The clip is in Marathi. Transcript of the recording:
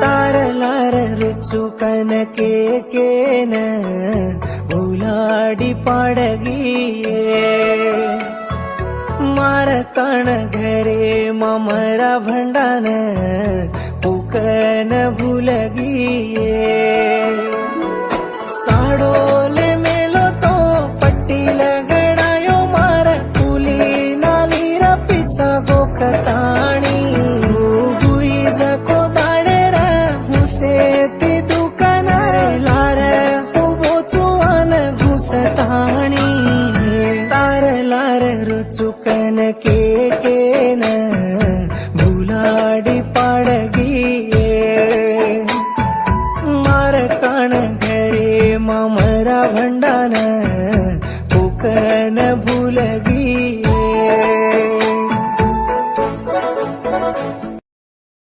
तार लार रुचुकन केन भुलाडी पाडगिये मार कण घरे ममरा भंडान पुकन भूलगिये साडोले मेलो तो पट्टी लगड़ायो मार कुली नाली रा पिसा गोखताणी हुई जको दाड़े रा हुसे ती दुकान लार उभो चुवान घुसताणी तार लार रुचुकन केन भुलाडी पाडगी